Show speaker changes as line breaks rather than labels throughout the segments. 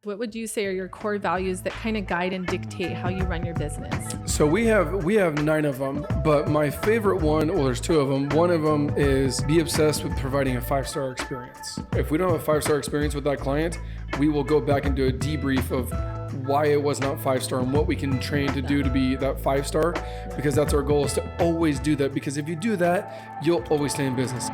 What would you say are your core values that kind of guide and dictate how you run your business?
So we have 9 of them, but my favorite one, well, there's 2 of them. One of them is be obsessed with providing a 5-star experience. If we don't have a 5-star experience with that client, we will go back and do a debrief of why it was not 5-star and what we can train to do to be that 5-star, because that's our goal, is to always do that. Because if you do that, you'll always stay in business.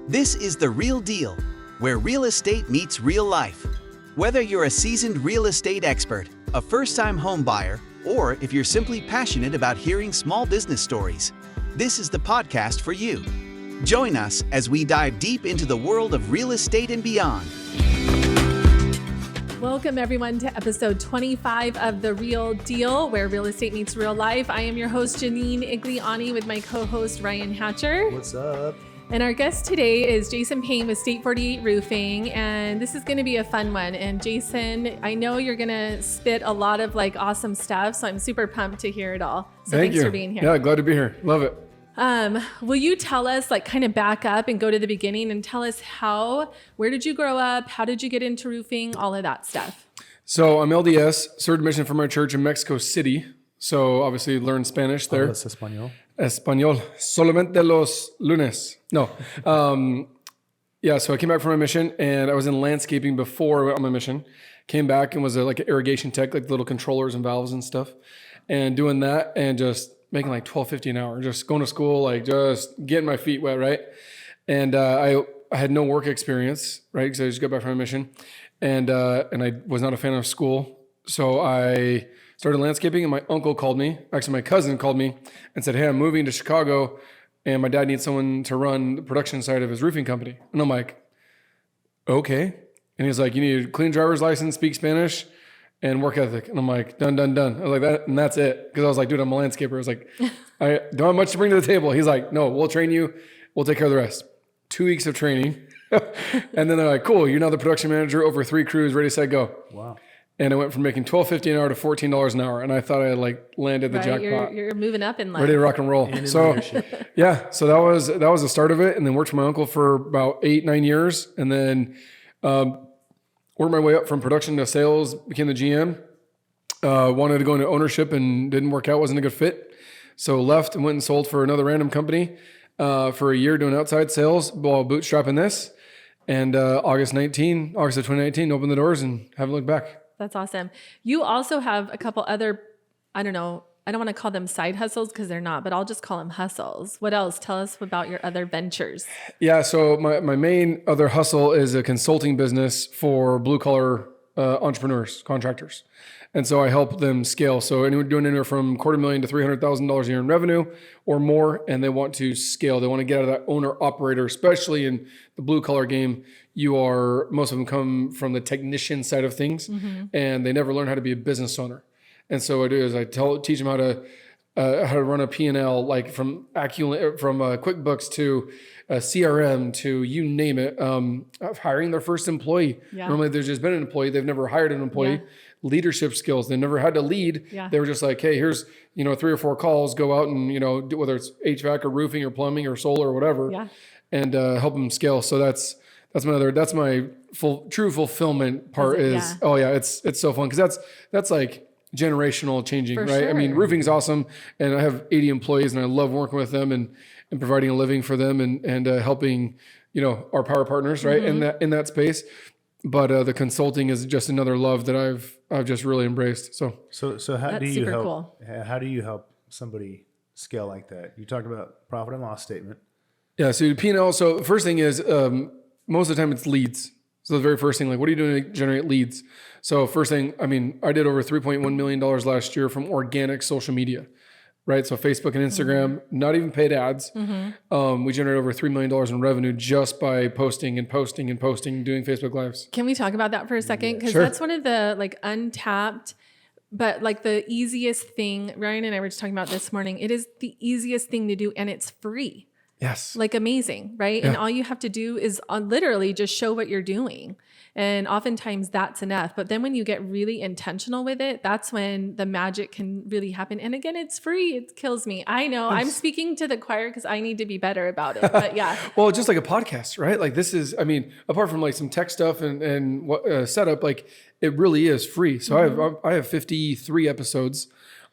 This is The Real Deal, where real estate meets real life. Whether you're a seasoned real estate expert, a first-time home buyer, or if you're simply passionate about hearing small business stories, this is the podcast for you. Join us as we dive deep into the world of real estate and beyond.
Welcome everyone to episode 25 of The Real Deal, where real estate meets real life. I am your host, Janine Igliani, with my co-host, Ryan Hatcher.
What's up?
And our guest today is Jason Payne with State 48 Roofing, and this is going to be a fun one. And Jason, I know you're going to spit a lot of awesome stuff, so I'm super pumped to hear it all. So thanks for being here.
Yeah, glad to be here. Love it.
Will you tell us, kind of back up and go to the beginning and tell us where did you grow up? How did you get into roofing? All of that stuff.
So I'm LDS, served mission from our church in Mexico City. So obviously learned Spanish there.
Hablas español.
Español. Solamente los lunes. No. Yeah, so I came back from my mission, and I was in landscaping before I went on my mission. Came back and was an irrigation tech, like little controllers and valves and stuff. And doing that and just making $12.50 an hour. Just going to school, just getting my feet wet, right? And I had no work experience, right? Because I just got back from my mission. And I was not a fan of school. So I started landscaping, and my uncle called me. Actually, my cousin called me and said, hey, I'm moving to Chicago, and my dad needs someone to run the production side of his roofing company. And I'm like, okay. And he's like, you need a clean driver's license, speak Spanish, and work ethic. And I'm like, done. I was like, that, and that's it. Because I was like, dude, I'm a landscaper. I was like, I don't have much to bring to the table. He's like, no, we'll train you. We'll take care of the rest. 2 weeks of training. And then they're like, cool, you're now the production manager over 3 crews, ready, set, go.
Wow.
And I went from making $12.50 an hour to $14 an hour. And I thought I had landed the jackpot.
You're moving up in life.
Ready to rock and roll. So yeah, so that was the start of it. And then worked for my uncle for about 8-9 years. And then worked my way up from production to sales, became the GM. Wanted to go into ownership and didn't work out, wasn't a good fit. So left and went and sold for another random company for a year doing outside sales while bootstrapping this. And August of 2019, opened the doors and haven't looked back.
That's awesome. You also have a couple other, I don't want to call them side hustles because they're not, but I'll just call them hustles. What else? Tell us about your other ventures.
Yeah, so my main other hustle is a consulting business for blue collar entrepreneurs, contractors. And so I help them scale. So anyone doing anywhere from $250,000 to $300,000 a year in revenue or more, and they want to scale. They want to get out of that owner operator, especially in the blue collar game. Most of them come from the technician side of things, and they never learn how to be a business owner. And so what I do is I teach them how to run a P&L, from QuickBooks to CRM to you name it. Hiring their first employee. Yeah. Normally there's just been an employee, they've never hired an employee. Yeah. Leadership skills, they never had to lead. Yeah. They were just like, hey, here's 3 or 4 calls, go out and do, whether it's HVAC or roofing or plumbing or solar or whatever, and help them scale. So that's my true fulfillment part is it's so fun because that's generational changing, right? Sure. I mean, roofing's awesome, and I have 80 employees, and I love working with them and providing a living for them and helping our power partners, right, in that space. But the consulting is just another love that I've just really embraced. So
how do you help? Cool. How do you help somebody scale like that? You talked about profit and loss statement.
Yeah. So P&L. So the first thing is most of the time it's leads. So the very first thing, what are you doing to generate leads? So first thing, I did over $3.1 million last year from organic social media, right? So Facebook and Instagram, not even paid ads. We generated over $3 million in revenue just by posting, doing Facebook Lives.
Can we talk about that for a second? Because that's one of the untapped, but the easiest thing, Ryan and I were just talking about this morning, it is the easiest thing to do and it's free.
Yes.
Amazing, right? Yeah. And all you have to do is literally just show what you're doing. And oftentimes that's enough. But then when you get really intentional with it, that's when the magic can really happen. And again, it's free. It kills me. I know I'm speaking to the choir because I need to be better about it. But yeah.
Well, just like a podcast, right? Like this is, I mean, apart from like some tech stuff and what setup, like it really is free. So I have 53 episodes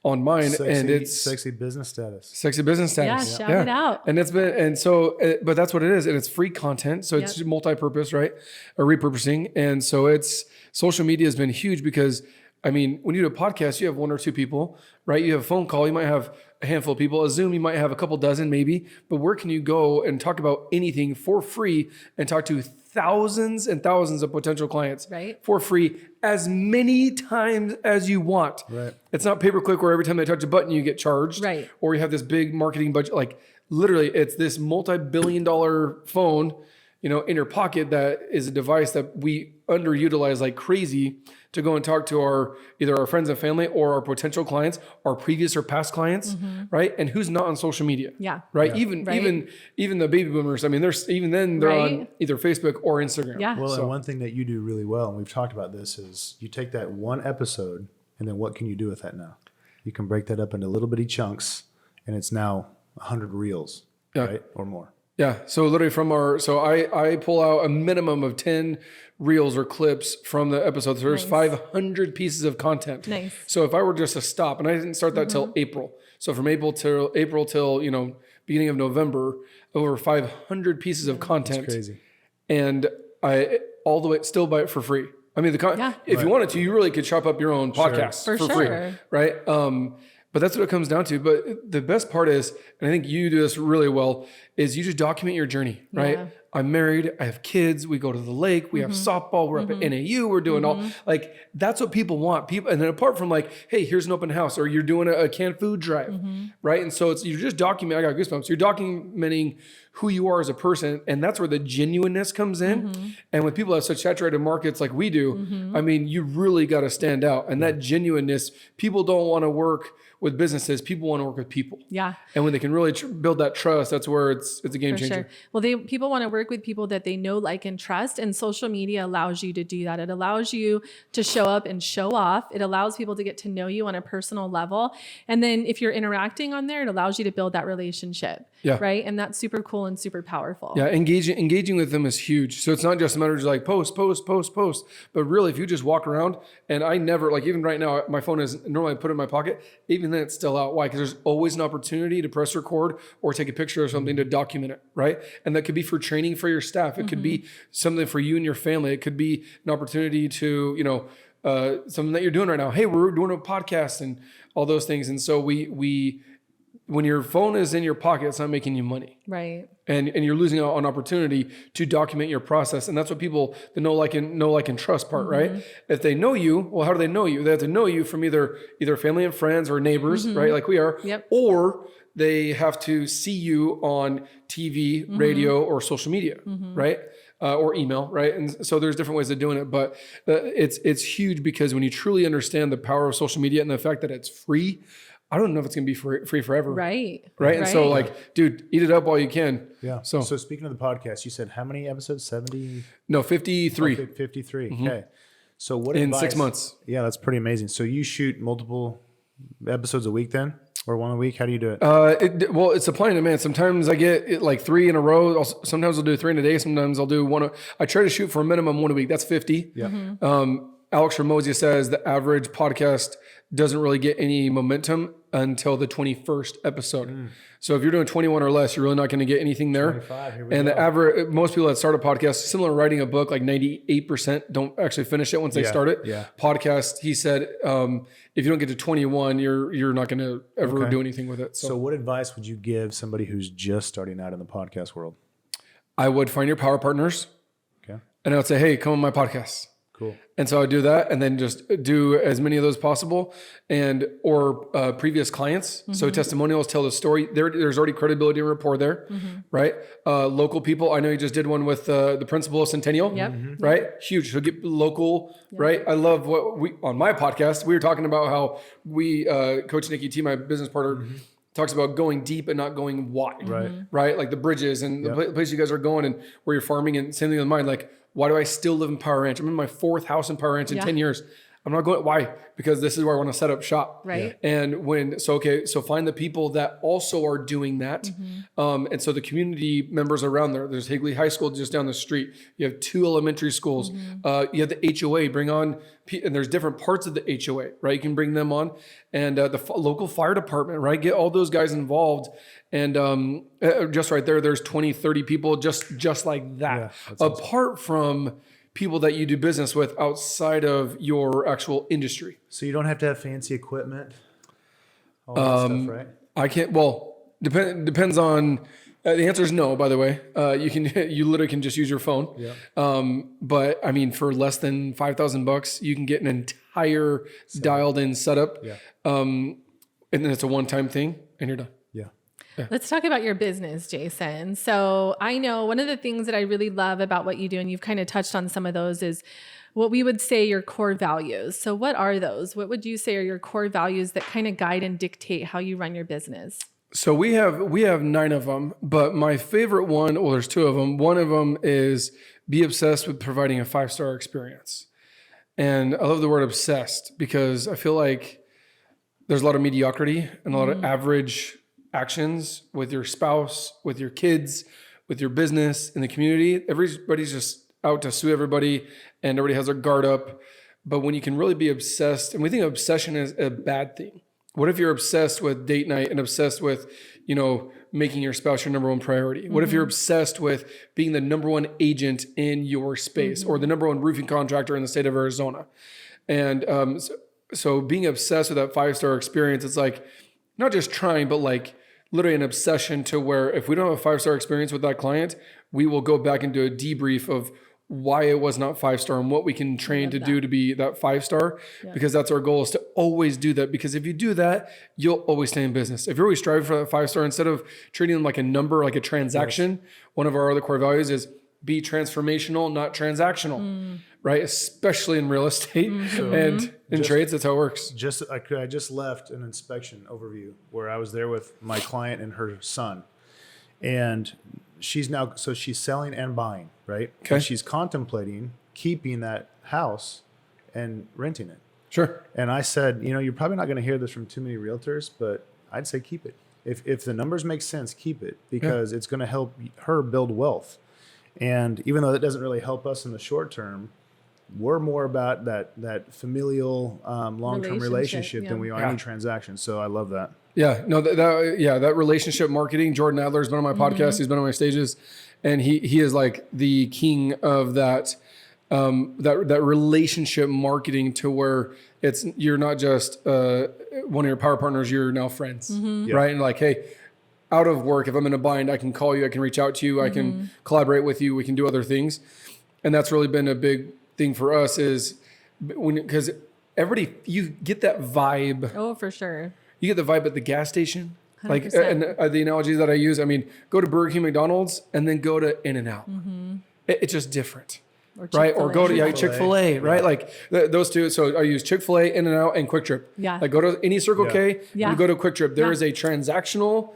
on mine, and it's
sexy business status.
Sexy business status.
Yeah, shout it out.
And it's been, and so, but that's what it is. And it's free content. So it's multi-purpose, right? Or repurposing. And so it's, social media has been huge because, I mean, when you do a podcast, you have one or two people, right? You have a phone call, you might have a handful of people. A Zoom, you might have a couple dozen maybe. But where can you go and talk about anything for free and talk to thousands and thousands of potential clients for free as many times as you want?
Right.
It's not pay-per-click where every time they touch a button you get charged, or you have this big marketing budget. Like literally, it's this multi-billion-dollar phone, you know, in your pocket that is a device that we underutilize like crazy to go and talk to either our friends and family or our potential clients, our previous or past clients, right? And who's not on social media, right? Even the baby boomers. I mean, they're on either Facebook or Instagram.
Yeah.
Well, and one thing that you do really well, and we've talked about this, is you take that one episode, and then what can you do with that now? You can break that up into little bitty chunks, and it's now 100 reels, right, or more.
Yeah. So literally I pull out a minimum of 10 reels or clips from the episode. So there's 500 pieces of content.
Nice.
So if I were just to stop, and I didn't start that till April. So from April till, you know, beginning of November, over 500 pieces of content.
That's crazy.
And I all the way still buy it for free. I mean, if you wanted to, you really could chop up your own podcast for free, right? But that's what it comes down to. But the best part is, and I think you do this really well, is you just document your journey, right? Yeah. I'm married, I have kids, we go to the lake, we have softball, we're up at NAU, we're doing all, like, that's what people want. People, and then apart from like, hey, here's an open house, or you're doing a canned food drive, right? And so you're just documenting, I got goosebumps, you're documenting who you are as a person, and that's where the genuineness comes in. And with people that have such saturated markets like we do, I mean, you really got to stand out. And that genuineness, people don't want to work with businesses, people want to work with people.
Yeah.
And when they can really build that trust, that's where it's a game changer.
Sure. Well, people want to work with people that they know, like, and trust. And social media allows you to do that. It allows you to show up and show off. It allows people to get to know you on a personal level. And then if you're interacting on there, it allows you to build that relationship. Yeah. Right. And that's super cool and super powerful.
Yeah. Engaging with them is huge. So it's not just a matter of just like post. But really, if you just walk around, and I never, like, even right now, my phone is normally put in my pocket, even then it's still out. Why? Because there's always an opportunity to press record or take a picture of something to document it, right? And that could be for training for your staff. It could be something for you and your family. It could be an opportunity to, you know, something that you're doing right now. Hey, we're doing a podcast and all those things. And so when your phone is in your pocket, it's not making you money.
Right.
And you're losing out on opportunity to document your process. And that's what people, the know, like, and trust part, right? If they know you, well, how do they know you? They have to know you from either family and friends or neighbors, right? Like we are.
Yep.
Or they have to see you on TV, radio, or social media, right? Or email, right? And so there's different ways of doing it, but it's huge because when you truly understand the power of social media and the fact that it's free, I don't know if it's going to be free forever.
Right.
And so, like, dude, eat it up while you can.
Yeah. So speaking of the podcast, you said how many episodes? 70?
No, 53.
53. Okay. So what
in
advice,
6 months? Yeah,
that's pretty amazing. So you shoot multiple episodes a week then? Or one a week? How do you do it?
Well, it's supply and demand. Sometimes I get it like 3 in a row. Sometimes I'll do 3 in a day. Sometimes I'll do one. I try to shoot for a minimum 1 a week. That's 50.
Yeah.
Alex Ramosia says the average podcast doesn't really get any momentum until the 21st episode. So if you're doing 21 or less, you're really not going to get anything there.
25, here we
and
go.
The average, most people that start a podcast, similar to writing a book, like 98% don't actually finish it once they start it.
Yeah.
Podcast, he said, if you don't get to 21, you're not going to ever do anything with it.
So what advice would you give somebody who's just starting out in the podcast world?
I would find your power partners.
Okay.
And I would say, hey, come on my podcast.
Cool.
And so I do that, and then just do as many of those possible, or previous clients. So testimonials tell the story. There's already credibility and rapport there, right? Local people. I know you just did one with the principal of Centennial, right? Huge. So get local, right? I love what on my podcast we were talking about how we Coach Nikki T, my business partner. Talks about going deep and not going wide, right? Like the bridges and the place you guys are going and where you're farming, and same thing with mine. Like, Why do I still live in Power Ranch? I'm in my 4th house in Power Ranch in 10 years. I'm not going. Why? Because this is where I want to set up shop.
Right.
And so find the people that also are doing that. And so the community members around there, there's Higley High School just down the street. You have 2 elementary schools. You have the HOA, bring on, and there's different parts of the HOA, right? You can bring them on, and the local fire department, right? Get all those guys involved. And just right there's 20, 30 people just like that. Apart from people that you do business with outside of your actual industry.
So you don't have to have fancy equipment, all that stuff, right?
I can't, depends on, the answer is no, by the way. You literally can just use your phone. But I mean, for less than $5,000, you can get an entire dialed in setup. And then it's a one-time thing and you're done.
Let's talk about your business, Jason. So I know one of the things that I really love about what you do, and you've kind of touched on some of those, is what we would say your core values. So what are those? What would you say are your core values that kind of guide and dictate how you run your business?
So we have 9 of them, but my favorite one, well, there's 2 of them. One of them is be obsessed with providing a 5-star experience. And I love the word obsessed because I feel like there's a lot of mediocrity and a lot of average actions with your spouse, with your kids, with your business, in the community. Everybody's just out to sue everybody and everybody has their guard up. But when you can really be obsessed, and we think obsession is a bad thing. What if you're obsessed with date night and obsessed with, making your spouse your number one priority? What if you're obsessed with being the number one agent in your space or the number one roofing contractor in the state of Arizona? And so being obsessed with that 5-star experience, it's like not just trying, but like literally an obsession to where if we don't have a 5-star experience with that client, we will go back and do a debrief of why it was not 5-star and what we can train to do to be that 5-star, because that's our goal, is to always do that. Because if you do that, you'll always stay in business. If you're always striving for that 5-star, instead of treating them like a number, like a transaction, one of our other core values is be transformational, not transactional, right? Especially in real estate and in trades, that's how it works.
I just left an inspection overview where I was there with my client and her son, and she's selling and buying, right?
Okay.
And she's contemplating keeping that house and renting it.
Sure.
And I said, you're probably not going to hear this from too many realtors, but I'd say keep it. If the numbers make sense, keep it, because it's going to help her build wealth. And even though that doesn't really help us in the short term, we're more about that familial long-term relationship than we are any transaction. So I love that.
Yeah, no, that relationship marketing. Jordan Adler's been on my podcast. He's been on my stages, and he is like the king of that that relationship marketing, to where you're not just one of your power partners. You're now friends, right? And like, hey, out of work, if I'm in a bind, I can call you. I can reach out to you. I can collaborate with you. We can do other things, and that's really been a big thing for us. Is because everybody, you get that vibe.
Oh, for sure. You
get the vibe at the gas station.
100%.
Like, and the analogies that I use, I mean, go to Burger King, McDonald's, and then go to In-N-Out. It's just different, right? Or go to Chick-fil-A, right? Like those two. So I use Chick-fil-A, In-N-Out, and Quick Trip. Yeah. Like go to any Circle K, you go to Quick Trip. There is a transactional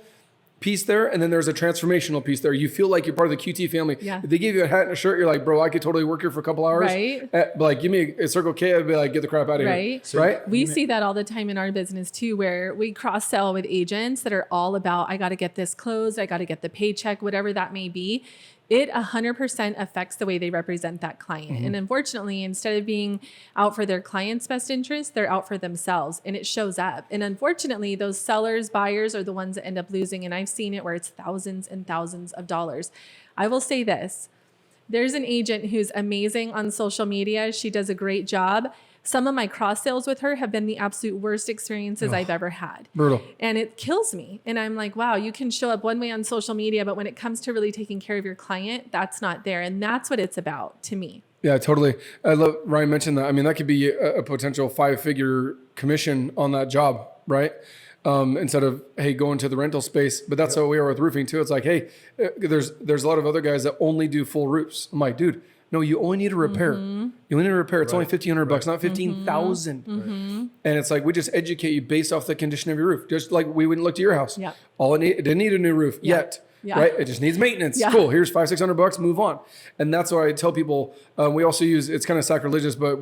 piece there, and then there's a transformational piece there. You feel like you're part of the QT family. Yeah. If they give you a hat and a shirt, you're like, bro, I could totally work here for a couple hours. Right. But like, give me a Circle K, I'd be like, get the crap out of here.
So, right. We see that all the time in our business too, where we cross sell with agents that are all about, I got to get this closed, I got to get the paycheck, whatever that may be. It 100% affects the way they represent that client. And unfortunately, instead of being out for their client's best interest, they're out for themselves, and it shows up. And unfortunately, those sellers, buyers are the ones that end up losing. And I've seen it where it's thousands and thousands of dollars. I will say this. There's an agent who's amazing on social media. She does a great job. Some of my cross sales with her have been the absolute worst experiences I've ever had.
Brutal.
And it kills me. And I'm like, wow, you can show up one way on social media, but when it comes to really taking care of your client, that's not there. And that's what it's about to me.
Yeah, totally. I love Ryan mentioned that. I mean, that could be a potential 5-figure commission on that job, right? Instead of, hey, going to the rental space. But that's how we are with roofing too. It's like, hey, there's a lot of other guys that only do full roofs. I'm like, dude, no, you only need a repair. You only need a repair. It's only $1,500, not 15,000. And it's like, we just educate you based off the condition of your roof. Just like we wouldn't look to your house. It didn't need a new roof yet. right? It just needs maintenance.
Yeah.
Cool. Here's $500-600, move on. And that's why I tell people, we also use, it's kind of sacrilegious, but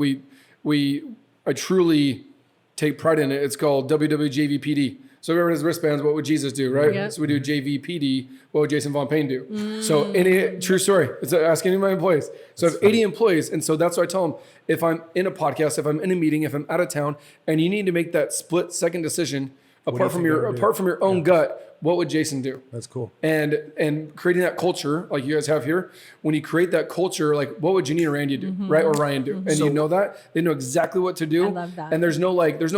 I truly take pride in it. It's called WWJVPD. So everyone has wristbands. What would Jesus do, right?
Yep.
So we do JVPD. What would Jason Von Payne do? So true story. It's ask any of my employees. So I have 80 employees. And so that's what I tell them. If I'm in a podcast, if I'm in a meeting, if I'm out of town, and you need to make that split second decision, apart from your own gut, what would Jason do?
That's cool.
And creating that culture, like you guys have here, when you create that culture, like what would Janine or Randy do, right? Or Ryan do? And you know that. They know exactly what to do.
I love that.
And there's no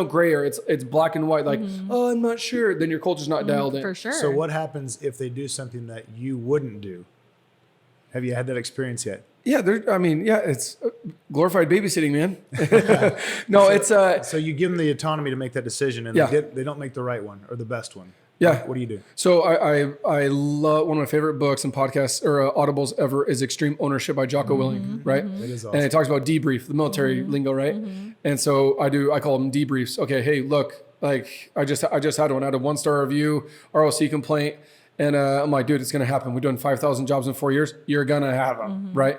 gray area. It's black and white, like, oh, I'm not sure. Then your culture's not dialed in.
For sure.
So what happens if they do something that you wouldn't do? Have you had that experience yet?
Yeah, it's glorified babysitting, man. No, it's
So you give them the autonomy to make that decision, and they don't make the right one or the best one.
Yeah.
What do you do?
So I love, one of my favorite books and podcasts or audibles ever is Extreme Ownership by Jocko Willink, right?
That is awesome.
And it talks about debrief, the military lingo, right? And so I call them debriefs. Okay, hey, look, like I just had one. I had a 1-star review, ROC complaint. And I'm like, dude, it's going to happen. We've done 5,000 jobs in 4 years. You're going to have them, right?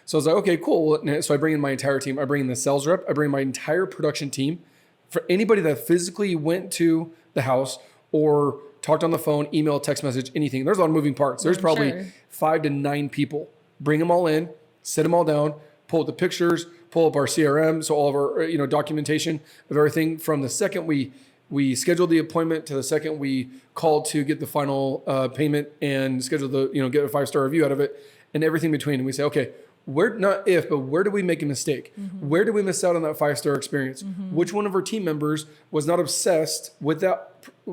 So I was like, okay, cool. So I bring in my entire team. I bring in the sales rep. I bring in my entire production team. For anybody that physically went to the house or talked on the phone, email, text message, anything. There's a lot of moving parts. There's probably 5 to 9 people. Bring them all in, sit them all down, pull up the pictures, pull up our CRM. So all of our documentation of everything from the second we scheduled the appointment to the second we called to get the final payment and schedule get a 5-star review out of it and everything between. And we say, okay, where do we make a mistake? Where did we miss out on that 5-star experience? Which one of our team members was not obsessed with that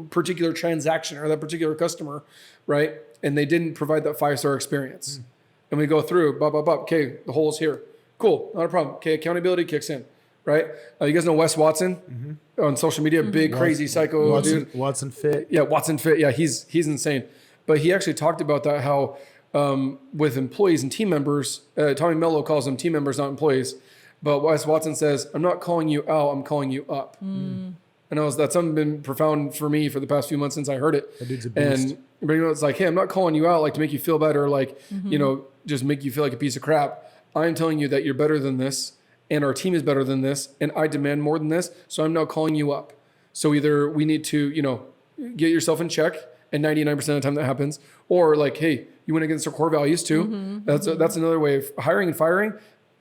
particular transaction or that particular customer, right? And they didn't provide that 5-star experience. And we go through, okay, the hole's here. Cool, not a problem. Okay, accountability kicks in, right? You guys know Wes Watson on social media, big crazy psycho dude.
Watson Fit.
Yeah, Watson Fit. Yeah, he's insane. But he actually talked about that, how with employees and team members, Tommy Mello calls them team members, not employees. But Wes Watson says, I'm not calling you out, I'm calling you up. And that's something been profound for me for the past few months since I heard it.
That dude's a beast.
But it's like, hey, I'm not calling you out like to make you feel better, like, just make you feel like a piece of crap. I'm telling you that you're better than this, and our team is better than this, and I demand more than this, so I'm now calling you up. So either we need to, get yourself in check, and 99% of the time that happens, or like, hey, you went against our core values too. That's another way of hiring and firing.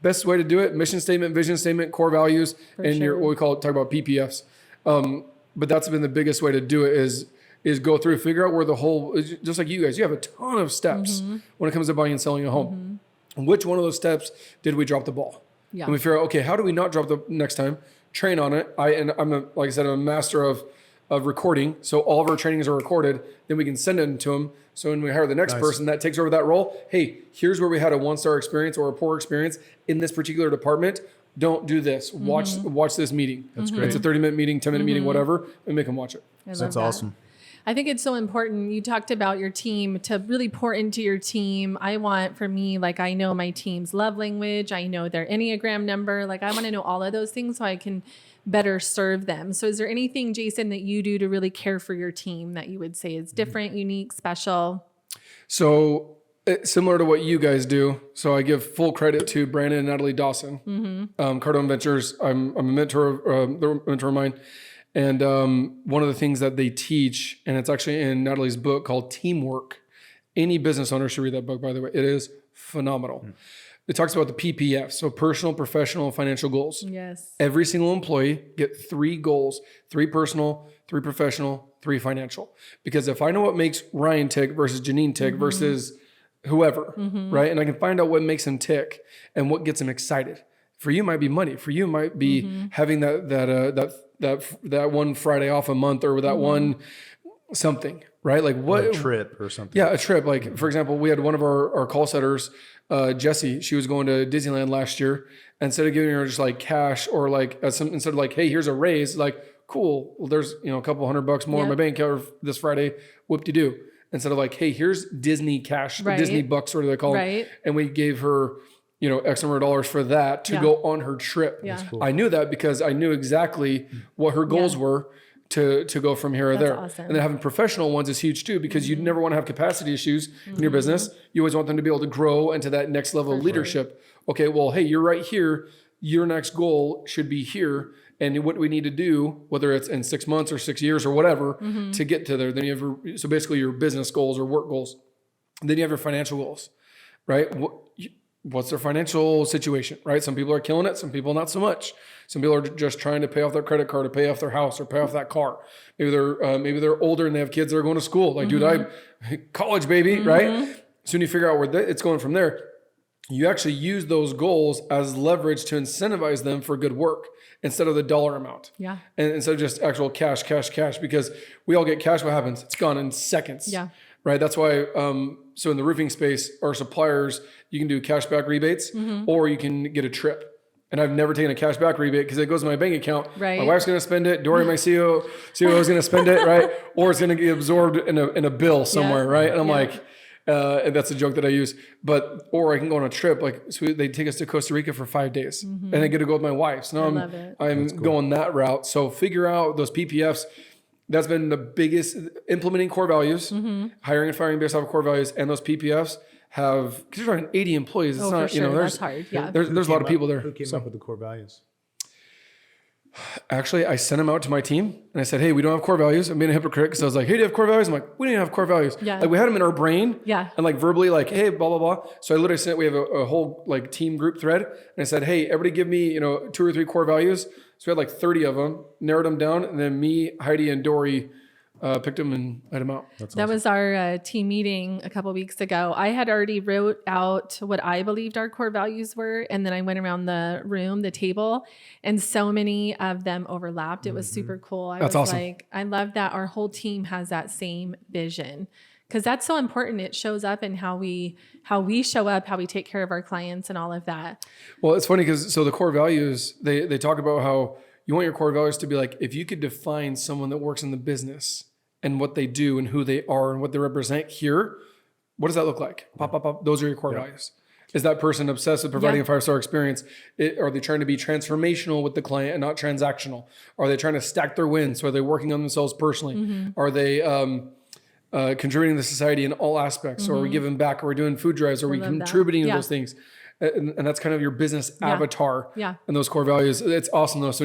Best way to do it: mission statement, vision statement, core values, and your what we talk about PPFs. But that's been the biggest way to do it is go through, figure out where the whole, just like you guys, you have a ton of steps when it comes to buying and selling a home. Which one of those steps did we drop the ball?
Yeah.
And we figure out, okay, how do we not drop the next time? Train on it. I'm a master of recording. So all of our trainings are recorded. Then we can send it to them. So when we hire the next person that takes over that role, hey, here's where we had a 1-star experience or a poor experience in this particular department. Don't do this. Watch this meeting. That's great. It's a 30-minute meeting, 10-minute meeting, whatever, and make them watch it.
That's awesome.
I think it's so important. You talked about your team, to really pour into your team. I know my team's love language. I know their Enneagram number. Like, I want to know all of those things so I can better serve them. So is there anything, Jason, that you do to really care for your team that you would say is different, unique, special? So similar to what you guys do. So I give full credit to Brandon and Natalie Dawson, Cardone Ventures. I'm a mentor, they're a mentor of mine. And one of the things that they teach, and it's actually in Natalie's book called Teamwork. Any business owner should read that book, by the way. It is phenomenal. It talks about the PPF, so personal, professional, and financial goals. Yes. Every
Every single employee get 3 goals: 3 personal, 3 professional, 3 financial. Because if I know what makes Ryan tick versus Janine tick versus whoever, right? And I can find out what makes him tick and what gets him excited. For you, it might be money. For you, it might be having that one Friday off a month, or that one something, right? Like what,
a trip or something.
Yeah, a trip. Like, for example, we had one of our call setters, Jessie. She was going to Disneyland last year. Instead of giving her just like cash or like instead of like, hey, here's a raise, like, cool. Well, there's a couple $100 more in my bank account this Friday. Whoop-de-doo. Instead of like, hey, here's Disney cash, or Disney bucks, what do they call them? And we gave her X number of dollars for that to go on her trip.
Yeah.
Cool. I knew that because I knew exactly what her goals were. to go from here or there.
awesome.
And then having professional ones is huge too, because you never want to have capacity issues in your business. You always want them to be able to grow into that next level of leadership. Okay, well, hey, you're right here. Your next goal should be here. And what we need to do, whether it's in 6 months or 6 years or whatever, to get to there. Then you have so basically your business goals or work goals. And then you have your financial goals, right? What's their financial situation, right? Some people are killing it. Some people not so much. Some people are just trying to pay off their credit card or pay off their house or pay off that car. Maybe they're older and they have kids that are going to school. Like, dude, college baby, right? So when you figure out where it's going from there, you actually use those goals as leverage to incentivize them for good work instead of the dollar amount.
Yeah.
And instead of just actual cash, because we all get cash. What happens? It's gone in seconds.
Yeah.
Right. That's why, so in the roofing space, our suppliers, you can do cashback rebates or you can get a trip. And I've never taken a cashback rebate because it goes to my bank account.
Right.
My wife's going to spend it. Dory, my CEO is going to spend it, right? Or it's going to get absorbed in a bill somewhere, right? And I'm like, and that's a joke that I use. Or I can go on a trip. Like, so they take us to Costa Rica for 5 days, and I get to go with my wife. So now I'm going that route. So figure out those PPFs. That's been the biggest, implementing core values, hiring and firing based off of core values, and those PPFs have, because you're running 80 employees. It's not,
that's hard. Yeah.
There's a lot of people there.
Who came up with the core values?
Actually, I sent them out to my team and I said, hey, we don't have core values. I'm being a hypocrite because I was like, hey, do you have core values? I'm like, we didn't have core values.
Yeah.
Like, we had them in our brain.
Yeah.
And like verbally, like, hey, blah, blah, blah. So I literally sent, we have a whole like team group thread. And I said, hey, everybody give me, 2 or 3 core values. So we had like 30 of them, narrowed them down. And then me, Heidi, and Dory picked them and laid them out.
That was our team meeting a couple of weeks ago. I had already wrote out what I believed our core values were. And then I went around the room, the table, and so many of them overlapped. It was super cool. I was
awesome.
like, I love that our whole team has that same vision, because that's so important. It shows up in how we show up, how we take care of our clients and all of that.
Well, it's funny because the core values, they talk about how you want your core values to be like, if you could define someone that works in the business and what they do and who they are and what they represent here, what does that look like? Pop, pop, pop. Those are your core values. Is that person obsessed with providing a 5-star experience? Are they trying to be transformational with the client and not transactional? Are they trying to stack their wins? So are they working on themselves personally? Are they contributing to society in all aspects? Or are we giving back? Or are we doing food drives? Or are we contributing to those things? And that's kind of your business avatar and those core values. It's awesome though. So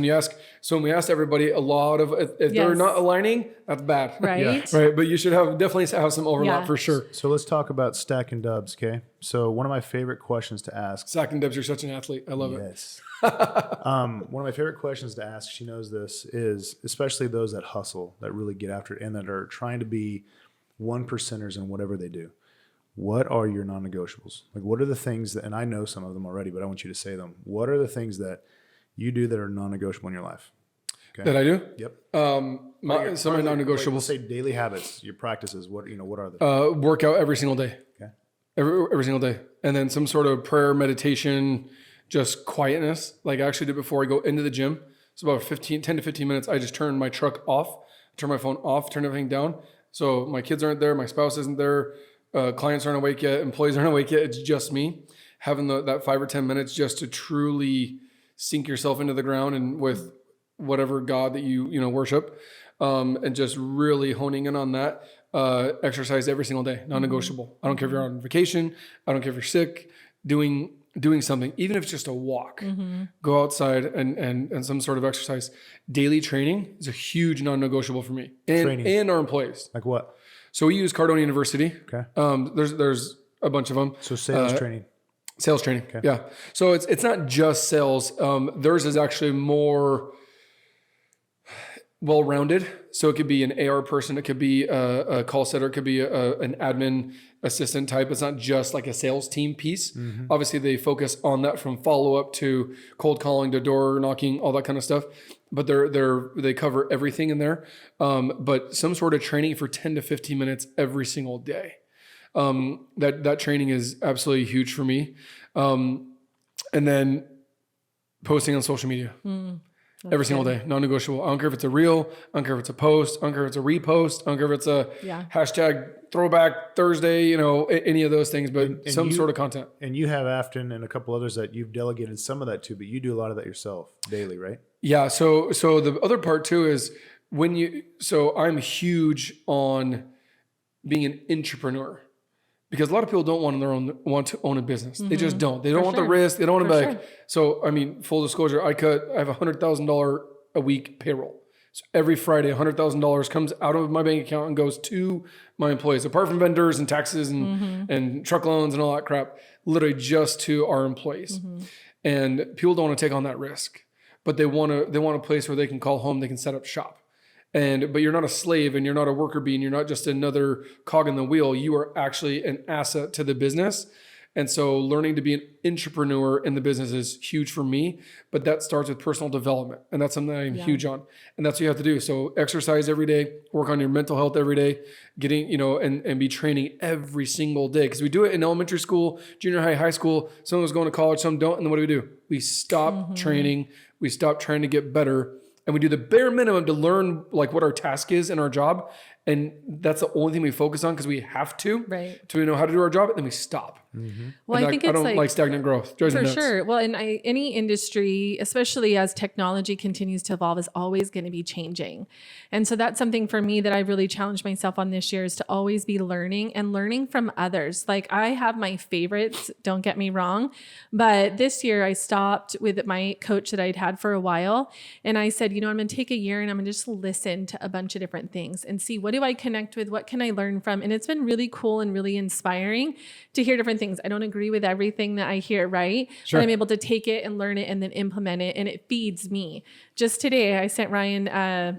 when we asked everybody, a lot of, if they're not aligning, that's bad.
Right.
Right. But you should definitely have some overlap for sure.
So let's talk about stack and dubs, okay? So one of my favorite questions to ask.
Stack and dubs, you're such an athlete. I love it.
Yes. One of my favorite questions to ask, she knows this, is especially those that hustle, that really get after it and that are trying to be 1%ers in whatever they do. What are your non-negotiables? Like, what are the things that, and I know some of them already, but I want you to say them. What are the things that you do that are non-negotiable in your life? Okay.
That I do?
Yep.
Some of my non-negotiables.
Like, say daily habits, your practices. What are they?
Work out every single day.
Okay.
Every single day. And then some sort of prayer, meditation, just quietness. Like I actually did before I go into the gym. It's about 10 to 15 minutes. I just turn my truck off, turn my phone off, turn everything down. So my kids aren't there. My spouse isn't there. Clients aren't awake yet. Employees aren't awake yet. It's just me having that 5 or 10 minutes just to truly sink yourself into the ground and with whatever God that you worship, and just really honing in on that. Exercise every single day, non-negotiable. I don't care if you're on vacation. I don't care if you're sick. Doing something, even if it's just a walk, go outside and some sort of exercise. Daily training is a huge non-negotiable for me and our employees.
Like what?
So we use Cardone University.
Okay.
There's a bunch of them.
So sales training.
Sales training.
Okay.
Yeah. So it's not just sales. Theirs is actually more well-rounded. So it could be an AR person. It could be a call center. It could be an admin assistant type. It's not just like a sales team piece. Obviously they focus on that from follow-up to cold calling to door knocking, all that kind of stuff. But they cover everything in there. But some sort of training for 10 to 15 minutes every single day. That training is absolutely huge for me. And then posting on social media. Every single day, non-negotiable. I don't care if it's a reel. I don't care if it's a post. I don't care if it's a repost. I don't care if it's a hashtag throwback Thursday, any of those things, but some sort of content.
And you have Afton and a couple others that you've delegated some of that to, but you do a lot of that yourself daily, right?
Yeah. So the other part too is So I'm huge on being an entrepreneur because a lot of people don't want to own a business. They just don't. They don't want the risk. They don't want to be like, so, I mean, full disclosure, I have $100,000 a week payroll. So every Friday, $100,000 comes out of my bank account and goes to my employees, apart from vendors and taxes and truck loans and all that crap, literally just to our employees. And people don't want to take on that risk, but they want a place where they can call home, they can set up shop. But you're not a slave and you're not a worker bee and you're not just another cog in the wheel. You are actually an asset to the business. And so learning to be an entrepreneur in the business is huge for me, but that starts with personal development. And that's something I'm huge on. And that's what you have to do. So exercise every day, work on your mental health every day, getting, and be training every single day. Because we do it in elementary school, junior high school. Some of us going to college, some don't. And then what do? We stop training. We stop trying to get better. And we do the bare minimum to learn like what our task is in our job. And that's the only thing we focus on because we have to know how to do our job. And then we stop.
Well, I think
I don't like stagnant growth. For
sure. Well, in any industry, especially as technology continues to evolve, is always going to be changing. And so that's something for me that I really challenged myself on this year is to always be learning and learning from others. Like I have my favorites, don't get me wrong. But this year I stopped with my coach that I'd had for a while. And I said, I'm going to take a year and I'm going to just listen to a bunch of different things and see what do I connect with? What can I learn from? And it's been really cool and really inspiring to hear different things. I don't agree with everything that I hear, right?
Sure.
But I'm able to take it and learn it and then implement it. And it feeds me. Just today, I sent Ryan, I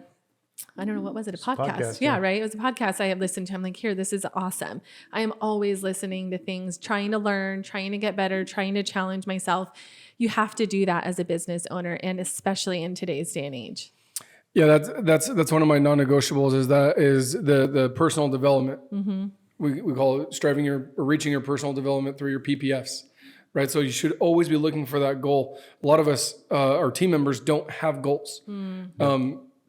don't know, what was it? A podcast? Yeah, right. It was a podcast I had listened to. I'm like, here, this is awesome. I am always listening to things, trying to learn, trying to get better, trying to challenge myself. You have to do that as a business owner, and especially in today's day and age.
Yeah, that's one of my non-negotiables is the personal development. We call it reaching your personal development through your PPFs, right? So you should always be looking for that goal. A lot of us, our team members, don't have goals.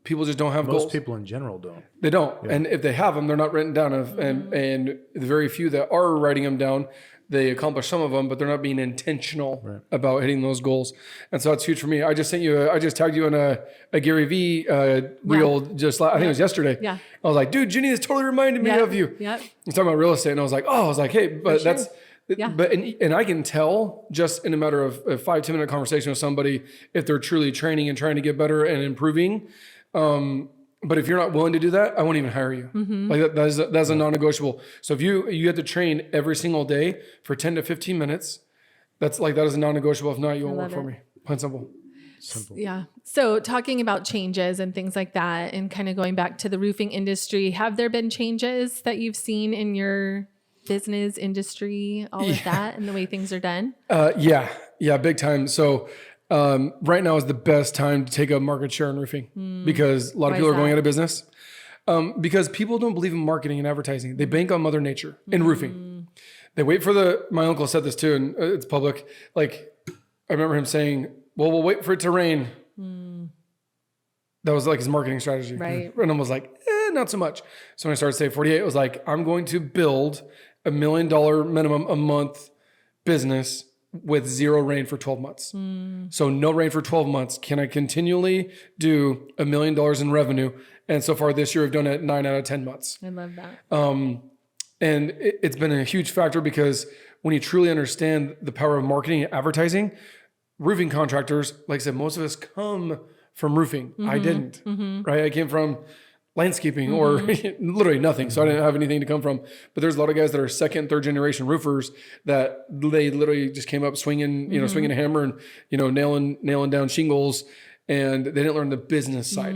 People just don't have goals.
Most people in general don't.
They don't, and if they have them, they're not written down. And the very few that are writing them down, they accomplish some of them, but they're not being intentional about hitting those goals. And so that's huge for me. I just tagged you in a Gary V reel I think it was yesterday. Yeah. I was like, dude, Ginny has totally reminded me of you. Yeah. He's talking about real estate. And I was like, hey, but that's, and I can tell just in a matter of a 5-10 minute conversation with somebody, if they're truly training and trying to get better and improving. But if you're not willing to do that, I won't even hire you. Like that's a non-negotiable. So if you have to train every single day for 10 to 15 minutes, that is a non-negotiable. If not, you won't work for me. Plain simple.
Yeah. So talking about changes and things like that, and kind of going back to the roofing industry, have there been changes that you've seen in your business industry, all of that, and the way things are done? Yeah, big time. So right now is the best time to take a market share in roofing because a lot of people are going out of business because people don't believe in marketing and advertising. They bank on Mother Nature in roofing. They wait for my uncle said this too, and it's public. Like I remember him saying, well, we'll wait for it to rain. That was like his marketing strategy. Right. And I was like, not so much. So when I started Save 48, it was like, I'm going to build $1 million minimum a month business with zero rain for 12 months. So no rain for 12 months. Can I continually do $1 million in revenue? And so far this year, I've done it 9 out of 10 months. I love that.
And it's been a huge factor because when you truly understand the power of marketing and advertising, roofing contractors, like I said, most of us come from roofing. I didn't, right? I came from landscaping or literally nothing. So I didn't have anything to come from. But there's a lot of guys that are second, third generation roofers that they literally just came up swinging, swinging a hammer and, nailing down shingles, and they didn't learn the business side.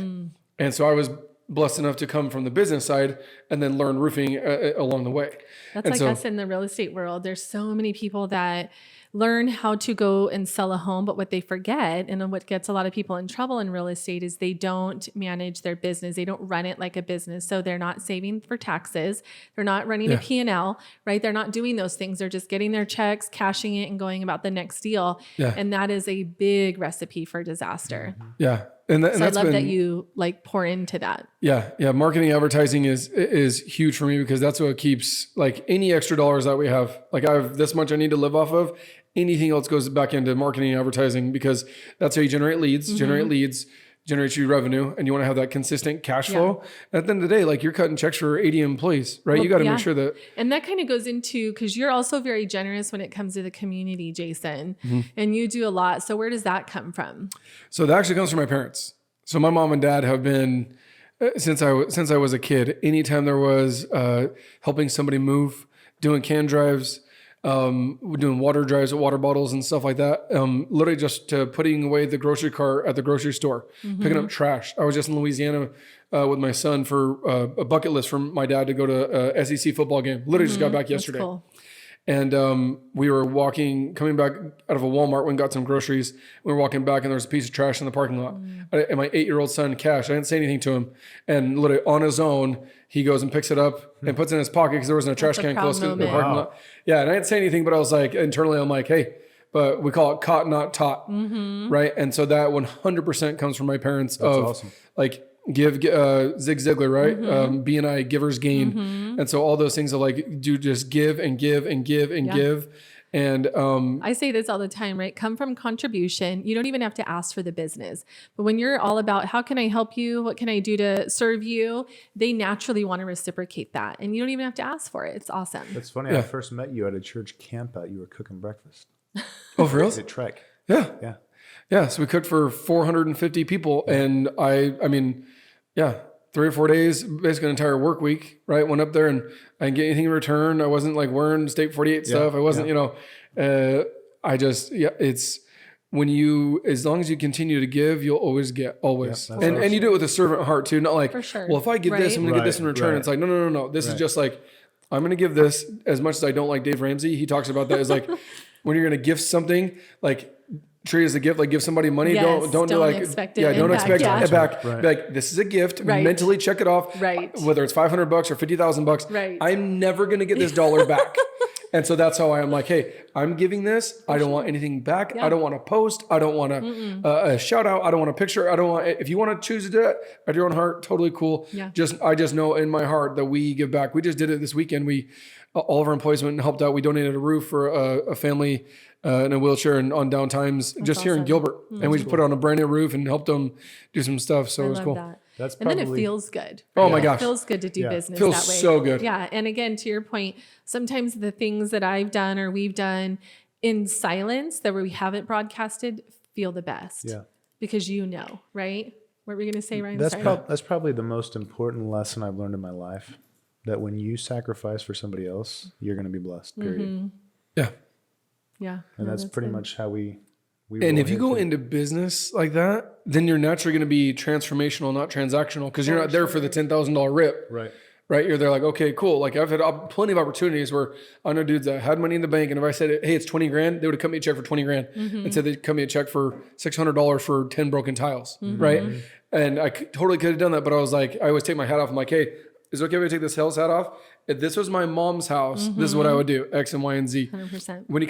And so I was blessed enough to come from the business side and then learn roofing along the way.
That's us in the real estate world. There's so many people that learn how to go and sell a home, but what they forget and what gets a lot of people in trouble in real estate is they don't manage their business. They don't run it like a business. So they're not saving for taxes. They're not running a P&L, right? They're not doing those things. They're just getting their checks, cashing it, and going about the next deal. Yeah. And that is a big recipe for disaster.
Yeah.
And I love that you pour into that. Yeah.
Yeah. Marketing, advertising is huge for me because that's what keeps any extra dollars that we have. I have this much I need to live off of. Anything else goes back into marketing and advertising because that's how you generate leads, generates you revenue, and you want to have that consistent cash flow. At the end of the day, like you're cutting checks for 80 employees, right? You got to make sure that.
And that kind of goes into, because you're also very generous when it comes to the community, Jason, and you do a lot. So where does that come from?
So that actually comes from my parents. So my mom and dad have been, since I was a kid, anytime there was helping somebody move, doing can drives, doing water drives with water bottles and stuff like that. Literally just putting away the grocery cart at the grocery store, picking up trash. I was just in Louisiana with my son for a bucket list from my dad to go to a SEC football game. Literally just got back yesterday.
That's cool.
And we were coming back out of a Walmart when we got some groceries. We were walking back and there was a piece of trash in the parking lot. And my 8-year-old son, Cash, I didn't say anything to him. And literally on his own, he goes and picks it up and puts it in his pocket because there wasn't a trash can close to the parking lot. Yeah, and I didn't say anything, but I was like, internally, I'm like, hey, but we call it caught, not taught, right? And so that 100% comes from my parents. That's awesome. Like, give Zig Ziglar, right? B&I, givers gain. And so all those things are like, do just give and give and give and give. And
I say this all the time, right? Come from contribution. You don't even have to ask for the business. But when you're all about how can I help you? What can I do to serve you? They naturally want to reciprocate that. And you don't even have to ask for it. It's awesome.
That's funny. I first met you at a church camp out. You were cooking breakfast.
Oh, for real?
At Trek.
Yeah.
Yeah.
Yeah. So we cooked for 450 people. And I mean, 3 or 4 days, basically an entire work week, right? Went up there and I didn't get anything in return. I wasn't like wearing State 48 stuff. I wasn't, it's when as long as you continue to give, you'll always get, always. And you do it with a servant heart too. Not like, well, if I give this, I'm going to get this in return. It's like, no. This is just like, I'm going to give this as much as I don't like Dave Ramsey. He talks about that as like, when you're going to gift something, like, treat it as a gift, like give somebody money.
Yes,
don't do like,
expect it
don't expect it back.
Right.
Be like, this is a gift. Mentally check it off.
Right.
Whether it's $500 or $50,000.
Right.
I'm never going to get this dollar back. And so that's how I am like, hey, I'm giving this. I don't want anything back. I don't want to post. I don't want a shout out. I don't want a picture. I don't want, if you want to choose to do it at your own heart, totally cool.
Yeah.
I just know in my heart that we give back. We just did it this weekend. All of our employees went and helped out. We donated a roof for a family in a wheelchair and on downtimes just here in Gilbert. And we just put it on a brand new roof and helped them do some stuff. So it was cool.
That. And then it feels good.
Oh my gosh.
It feels good to do business
feels
that way.
So good.
Yeah. And again, to your point, sometimes the things that I've done or we've done in silence that we haven't broadcasted feel the best. Yeah. Because right? What were we going to say, Ryan?
That's probably the most important lesson I've learned in my life. That when you sacrifice for somebody else, you're going to be blessed, period.
Yeah.
Yeah.
And that's pretty much how we
and if you go into business like that, then you're naturally going to be transformational, not transactional, because you're not there for the $10,000 rip. Right. You're there like, okay, cool. Like I've had plenty of opportunities where I know dudes that had money in the bank. And if I said, hey, it's 20 grand, they would have cut me a check for 20 grand and said they'd cut me a check for $600 for 10 broken tiles. Right. And I totally could have done that. But I was like, I always take my hat off. I'm like, hey, is it okay if I take this sales hat off? If this was my mom's house, this is what I would do, X and Y and Z.
100%.
When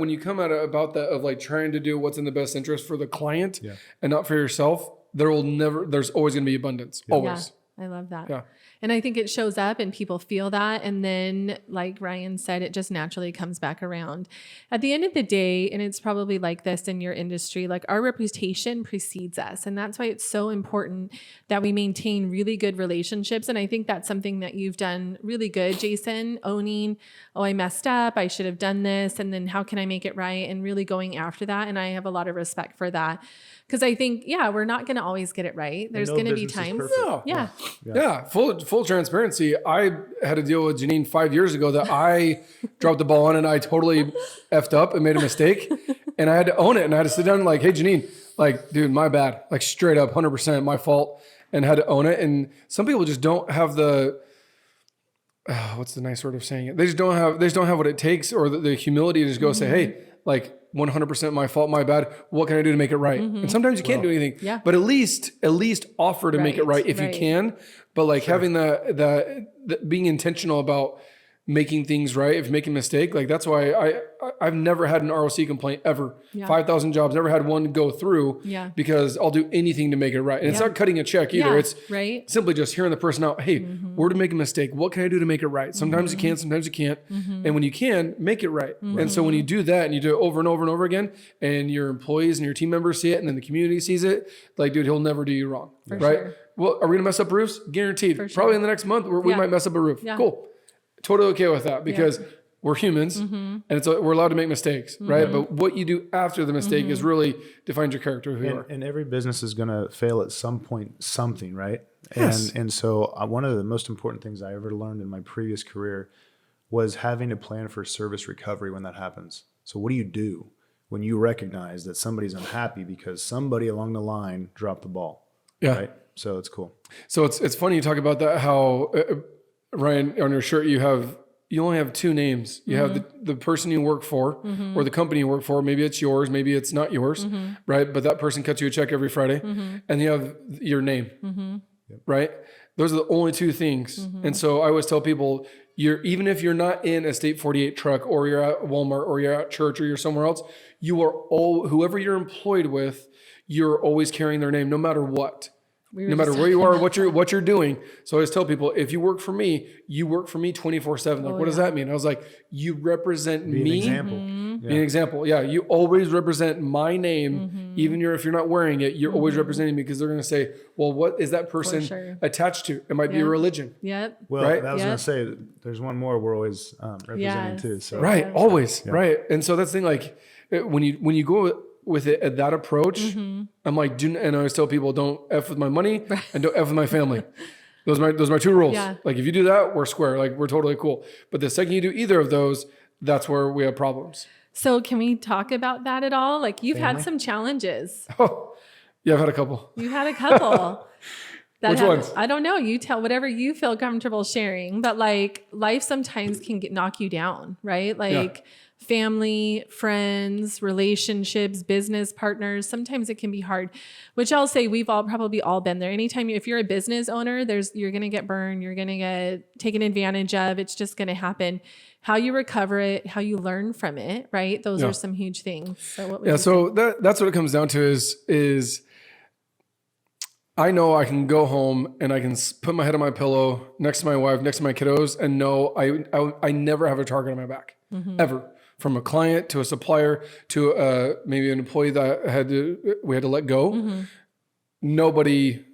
you come at it about that of like trying to do what's in the best interest for the client and not for yourself, there's always going to be abundance. Always.
Yeah, I love that.
Yeah.
And I think it shows up and people feel that. And then, like Ryan said, it just naturally comes back around. At the end of the day, and it's probably like this in your industry, like our reputation precedes us. And that's why it's so important that we maintain really good relationships. And I think that's something that you've done really good, Jason, owning, I messed up, I should have done this. And then how can I make it right? And really going after that. And I have a lot of respect for that. Because I think, we're not going to always get it right. There's going to be times.
Full transparency. I had a deal with Janine 5 years ago that I dropped the ball on and I totally effed up and made a mistake. And I had to own it. And I had to sit down and like, hey, Janine, like, dude, my bad. Like straight up 100% my fault, and had to own it. And some people just don't have what's the nice word of saying it? They just don't have what it takes or the humility to just go say, hey, like 100% my fault, my bad. What can I do to make it right? And sometimes you can't do anything, but at least offer to make it right if you can. But like having the being intentional about making things right. If you make a mistake, like that's why I've never had an ROC complaint ever. 5,000 jobs, never had one go through because I'll do anything to make it right. And it's not cutting a check either. It's simply just hearing the person out. Hey, we're to make a mistake. What can I do to make it right? Sometimes you can, sometimes you can't. And when you can, make it right. And so when you do that and you do it over and over and over again, and your employees and your team members see it, and then the community sees it, like, dude, he'll never do you wrong.
For
right?
sure.
Well, are we gonna mess up roofs? Guaranteed.
For sure.
Probably in the next month, we might mess up a roof. Cool. Totally okay with that because we're humans and we're allowed to make mistakes, right? But what you do after the mistake is really defines your character, who you are.
And every business is going to fail at some point, something, right?
Yes.
And so one of the most important things I ever learned in my previous career was having a plan for service recovery when that happens. So what do you do when you recognize that somebody's unhappy because somebody along the line dropped the ball?
Yeah.
Right? So it's cool.
So it's funny you talk about that, how Ryan, on your shirt, you only have two names. You have the person you work for or the company you work for. Maybe it's yours, maybe it's not yours, right? But that person cuts you a check every Friday and you have your name, right? Those are the only two things. And so I always tell people, even if you're not in a State 48 truck or you're at Walmart or you're at church or you're somewhere else, you are whoever you're employed with, you're always carrying their name no matter what. No matter where you are, what you're doing. So I always tell people, if you work for me, you work for me 24/7. Like, what does that mean? I was like, you represent me.
Be an example.
Be an example. Yeah. You always represent my name. Even if you're not wearing it, you're always representing me, because they're going to say, well, what is that person attached to? It might be a religion.
Yep.
Well,
right?
I was going to say, there's one more we're always representing too. So
Right. Always. Yeah. Right. And so that's the thing, like when you go with it at that approach, I'm like, and I always tell people, don't F with my money and don't F with my family. Those are my two rules.
Yeah.
Like, if you do that, we're square. Like, we're totally cool. But the second you do either of those, that's where we have problems.
So can we talk about that at all? Like, you've had some challenges.
Oh, yeah, I've had a couple.
You've had a couple.
Which ones?
I don't know. You tell whatever you feel comfortable sharing. But like, life sometimes can knock you down, right? Like family, friends, relationships, business partners. Sometimes it can be hard, which I'll say we've probably all been there. Anytime if you're a business owner, you're going to get burned. You're going to get taken advantage of. It's just going to happen. How you recover it, how you learn from it, right? Those are some huge things. So what would you say?
That's what it comes down to is I know I can go home and I can put my head on my pillow next to my wife, next to my kiddos, and know I never have a target on my back, ever. From a client to a supplier to maybe an employee that we had to let go. Nobody,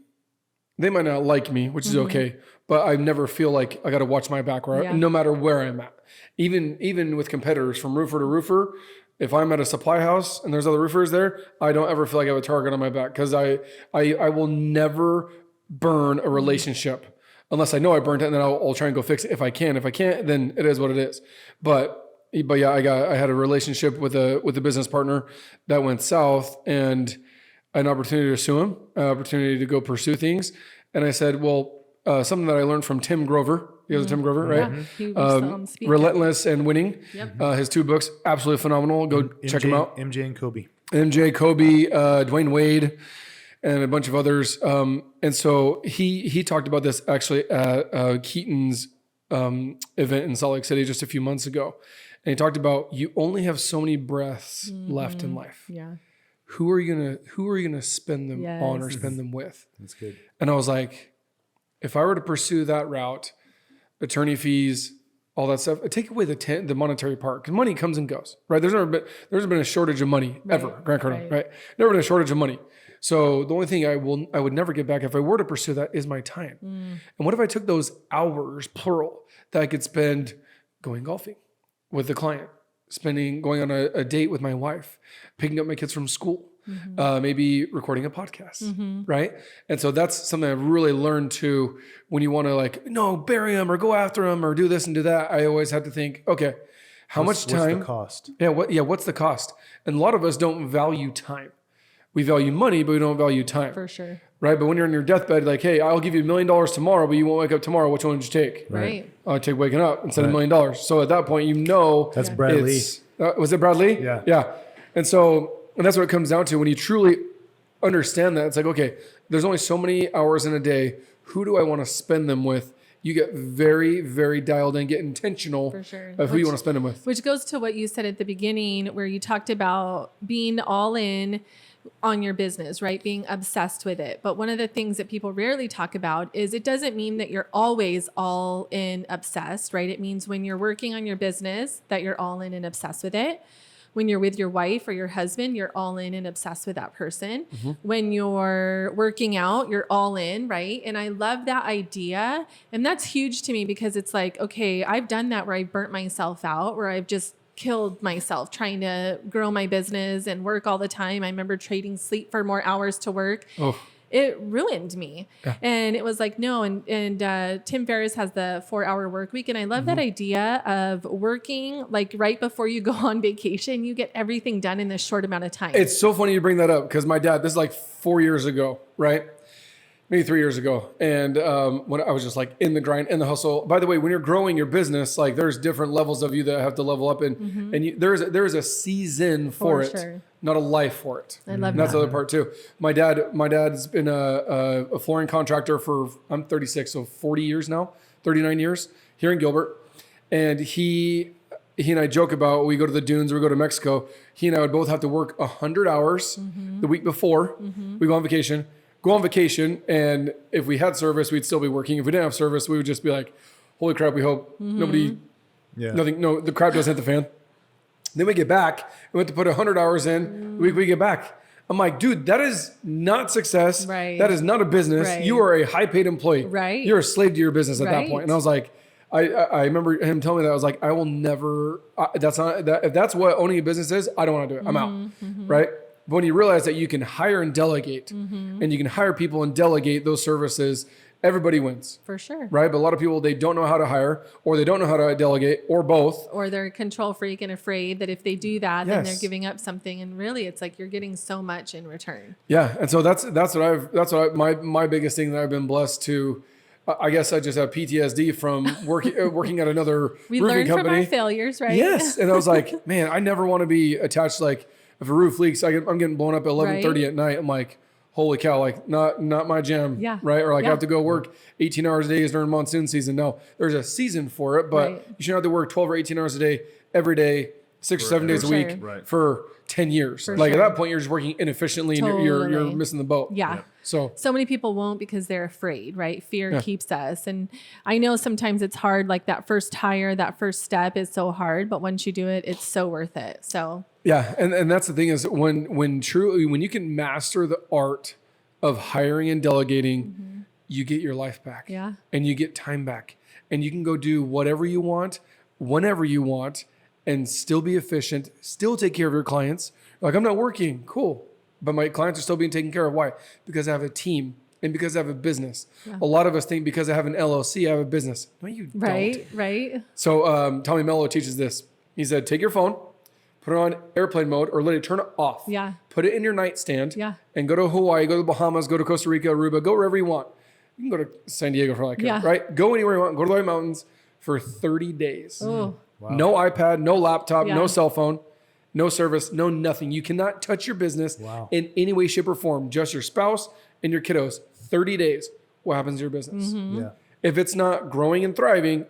they might not like me, which is okay, but I never feel like I got to watch my back, no matter where I'm at. Even with competitors, from roofer to roofer, if I'm at a supply house and there's other roofers there, I don't ever feel like I have a target on my back, because I will never burn a relationship unless I know I burned it, and then I'll try and go fix it if I can. If I can't, then it is what it is. But yeah, I had a relationship with a business partner that went south, and an opportunity to sue him, an opportunity to go pursue things. And I said, well, something that I learned from Tim Grover. You guys know Tim Grover, right?
Yeah.
Relentless and Winning. Yep. His two books, absolutely phenomenal. Go check them out.
MJ and Kobe.
Dwayne Wade, and a bunch of others. And so he talked about this actually at Keaton's event in Salt Lake City just a few months ago. And he talked about, you only have so many breaths left in life.
Yeah.
Who are you gonna spend them on or spend them with?
That's good.
And I was like, if I were to pursue that route, attorney fees, all that stuff, take away the monetary part, because money comes and goes, right? There's never been a shortage of money ever, Grant Cardone, right? Never been a shortage of money. So the only thing I would never get back if I were to pursue that is my time. And what if I took those hours, plural, that I could spend going golfing with the client, going on a date with my wife, picking up my kids from school, maybe recording a podcast, right? And so that's something I've really learned to, when you want to bury them or go after them or do this and do that, I always have to think, okay, what's time?
What's the cost?
What's the cost? And a lot of us don't value time. We value money, but we don't value time.
For sure.
Right? But when you're on your deathbed, like, hey, I'll give you $1 million tomorrow, but you won't wake up tomorrow. Which one would you take?
Right.
I'll take waking up instead of $1 million. So at that point,
That's Brad Lee.
Was it Brad Lee?
Yeah.
Yeah. And that's what it comes down to. When you truly understand that, it's like, okay, there's only so many hours in a day. Who do I want to spend them with you get very, very dialed in, get intentional
For sure.
of who you want to spend them with.
Which goes to what you said at the beginning, where you talked about being all in on your business, right? Being obsessed with it. But one of the things that people rarely talk about is it doesn't mean that you're always all in obsessed, right? It means when you're working on your business that you're all in and obsessed with it. When you're with your wife or your husband, you're all in and obsessed with that person. When you're working out, you're all in, right? And I love that idea. And that's huge to me because it's like, okay, I've done that where I burnt myself out, where I've just killed myself trying to grow my business and work all the time. I remember trading sleep for more hours to work.
Oh.
It ruined me. Yeah. And it was like, no. And Tim Ferriss has the 4-hour work week. And I love that idea of working like right before you go on vacation, you get everything done in this short amount of time.
It's so funny you bring that up because my dad, this is like 4 years ago, right? Maybe 3 years ago. And when I was just like in the grind, in the hustle. By the way, when you're growing your business, like there's different levels of you that have to level up in. And there's a season for it,
sure.
not a life for it.
I love
and that's
that.
the other part too. My dad's been a flooring contractor for, I'm 36, so 40 years now, 39 years here in Gilbert. And he and I joke about, we go to the dunes, or we go to Mexico. He and I would both have to work 100 hours the week before we go on vacation. And if we had service, we'd still be working. If we didn't have service, we would just be like, holy crap, we hope the crap doesn't hit the fan. Then we get back, we have to put 100 hours in the week we get back. I'm like, dude, that is not success.
Right.
That is not a business.
Right.
You are a high paid employee.
Right.
You're a slave to your business at that
Right.
point. And I was like, I remember him telling me that. I was like, I will never, that's not, that, if that's what owning a business is, I don't want to do it. I'm out. Right. But when you realize that you can hire and delegate and you can hire people and delegate those services, everybody wins.
For sure.
Right. But a lot of people, they don't know how to hire, or they don't know how to delegate, or both.
Or they're control freak and afraid that if they do that, then they're
Yes.
giving up something. And really it's like you're getting so much in return.
Yeah. And so my biggest thing that I've been blessed to, I guess I just have PTSD from working at another
We
roofing
learn
company.
from our failures, right?
Yes. And I was like, man, I never want to be attached. Like if a roof leaks, I'm getting blown up at 11:30 at night. I'm like, holy cow, like not my jam.
Yeah.
Right. Or like I
Yeah.
have to go work 18 hours a day during monsoon season. No, there's a season for it, but
Right.
you shouldn't have to work 12 or 18 hours a day, every day, 6 or 7 days a
For
week
sure.
Right.
for 10 years.
For
Like
sure.
at that point, you're just working inefficiently and you're
Totally.
missing the boat.
Yeah.
So
many people won't because they're afraid, right? Fear keeps us. And I know sometimes it's hard, like that first hire, that first step is so hard, but once you do it, it's so worth it. So
yeah, and that's the thing is when you can master the art of hiring and delegating, you get your life back.
Yeah.
And you get time back. And you can go do whatever you want, whenever you want, and still be efficient, still take care of your clients. Like, I'm not working, cool. But my clients are still being taken care of. Why? Because I have a team and because I have a business. Yeah. A lot of us think because I have an LLC, I have a business. No, you don't.
Right.
So Tommy Mello teaches this. He said, take your phone, put it on airplane mode, or literally turn it off.
Yeah.
Put it in your nightstand.
Yeah.
And go to Hawaii, go to the Bahamas, go to Costa Rica, Aruba, go wherever you want. You can go to San Diego for right? Go anywhere you want. Go to the White Mountains for 30 days.
Oh.
Wow.
No iPad, no laptop, no cell phone, no service, no nothing. You cannot touch your business in any way, shape, or form. Just your spouse and your kiddos. 30 days. What happens to your business?
Yeah.
If it's not growing and thriving,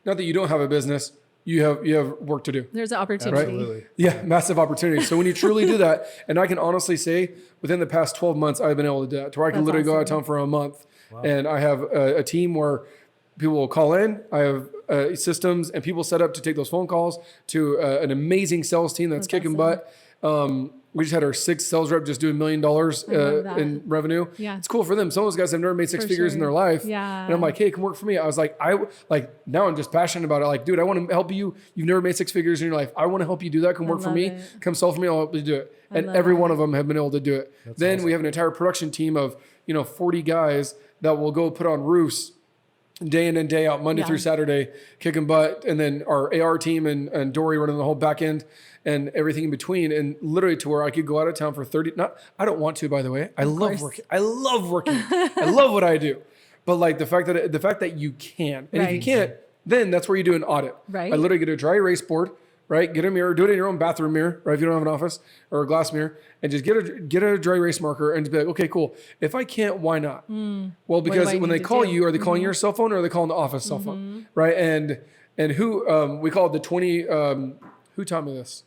not that you don't have a business, you have work to do.
There's an opportunity.
Absolutely.
Yeah, massive opportunity. So when you truly do that, and I can honestly say within the past 12 months, I've been able to do that, to where I can literally go out of town for a month. Wow. And I have a team where people will call in. I have systems and people set up to take those phone calls, to an amazing sales team that's kicking
awesome.
butt. We just had our 6th sales rep just doing $1 million in revenue.
Yeah.
It's cool for them. Some of those guys have never made 6 figures in their life.
Yeah.
And I'm like, hey, it can work for me. I was like, now I'm just passionate about it. Like, dude, I want to help you. You've never made 6 figures in your life. I want to help you do that. Come work for me.
It.
Come sell for me. I'll help you do it. And
love
every
it.
one of them have been able to do it.
That's
then
awesome.
we have an entire production team of, 40 guys that will go put on roofs day in and day out, Monday through Saturday, kicking butt. And then our AR team and Dory running the whole back end and everything in between. And literally to where I could go out of town for 30, I don't want to, by the way. I love working. I love what I do. But like the fact that you can, and if you can't, then that's where you do an audit.
Right.
I literally get a dry erase board, right? Get a mirror, do it in your own bathroom mirror, right? If you don't have an office or a glass mirror, and just get a dry erase marker and just be like, okay, cool. If I can't, why not? Well, because when they call you, are they calling your cell phone or are they calling the office cell phone, right? And who we call it the 20. Who taught me this?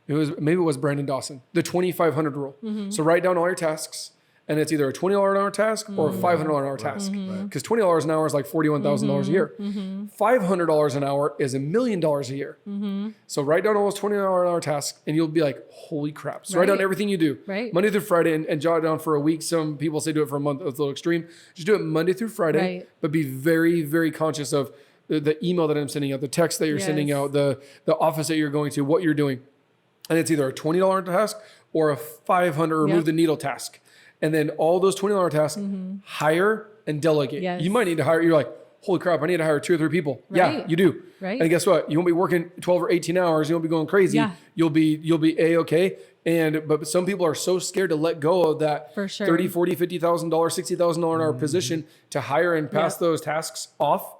Maybe it was Brandon Dawson. The 2,500 rule. So write down all your tasks. And it's either a $20 an hour task or a $500 an hour task. Because $20 an hour is like $41,000 a year. $500 an hour is $1 million a year. So write down all those $20 an hour tasks and you'll be like, holy crap. So write down everything you do. Monday through Friday and jot it down for a week. Some people say do it for a month. It's a little extreme. Just do it Monday through Friday. But be very, very conscious of the email that I'm sending out, the text that you're sending out, the office that you're going to, what you're doing. And it's either a $20 task or a $500 remove the needle task. And then all those $20 tasks, hire and delegate. You might need to hire, you're like, holy crap, I need to hire 2 or 3 people. Yeah, you do. And guess what? You won't be working 12 or 18 hours. You won't be going crazy. You'll be A-okay. But some people are so scared to let go of that $30,000, $40,000, $50,000, $60,000 an hour position to hire and pass those tasks off.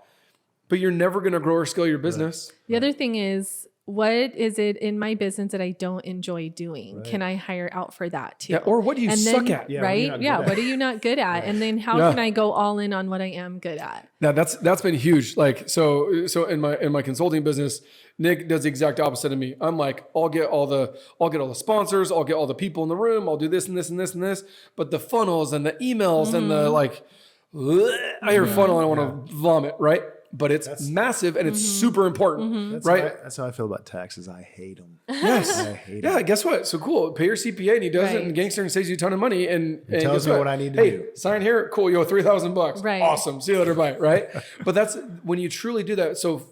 But you're never going to grow or scale your business.
The other thing is, what is it in my business that I don't enjoy doing? Can I hire out for that too?
Or what do you suck at?
Right? Yeah. What are you not good at? And then how can I go all in on what I am good at?
Now that's been huge. Like, so in my consulting business, Nick does the exact opposite of me. I'm like, I'll get all the sponsors, I'll get all the people in the room, I'll do this and this and this and this. But the funnels and the emails and the like, I hear funnel and I want to vomit, right? But it's massive and it's super important, right?
That's how I feel about taxes. I hate them.
Yes.
I hate them.
Yeah, guess what? So cool. Pay your CPA and he does it and gangster and saves you a ton of money and
tells me what I need to do.
Sign here. Cool. You owe $3,000.
Right.
Awesome. See you later. Bye. Right. But that's when you truly do that. So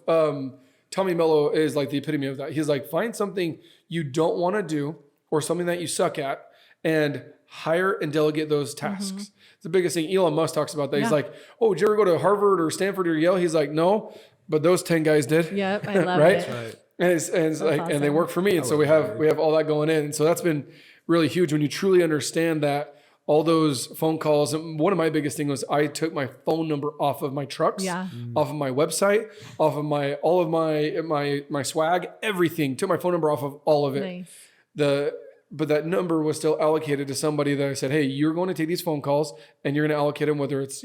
Tommy Mello is like the epitome of that. He's like, find something you don't want to do or something that you suck at and hire and delegate those tasks. It's the biggest thing. Elon Musk talks about that. He's like, oh, did you ever go to Harvard or Stanford or Yale? He's like, no, but those 10 guys did.
Yep, I love
right?
it.
Right. And it's like, awesome. And they work for me. And so we have all that going in. And so that's been really huge when you truly understand that all those phone calls. And one of my biggest things was I took my phone number off of my trucks, off of my website, off of all of my swag, everything. Took my phone number off of all of it. Nice. But that number was still allocated to somebody that I said, hey, you're going to take these phone calls and you're going to allocate them, whether it's,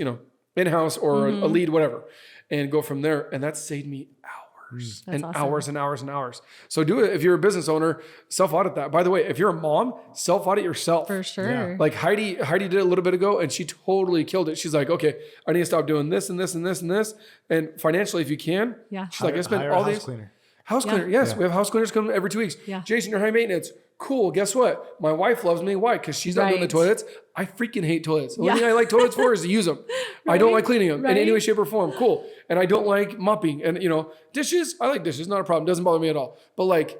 in-house or a lead, whatever, and go from there. And that saved me hours and awesome. Hours and hours and hours. So do it. If you're a business owner, self-audit that. By the way, if you're a mom, self-audit yourself.
For sure.
Yeah. Like Heidi did a little bit ago and she totally killed it. She's like, okay, I need to stop doing this and this and this and this. And financially, if you can, she's like, I spent all these. House cleaner. Yes. We have house cleaners come every 2 weeks. Jason, you're high maintenance. Cool. Guess what? My wife loves me. Why? Because she's not doing the toilets. I freaking hate toilets. The only thing I like toilets for is to use them. I don't like cleaning them in any way, shape, or form. Cool. And I don't like mopping. And dishes. I like dishes. Not a problem. Doesn't bother me at all. But like,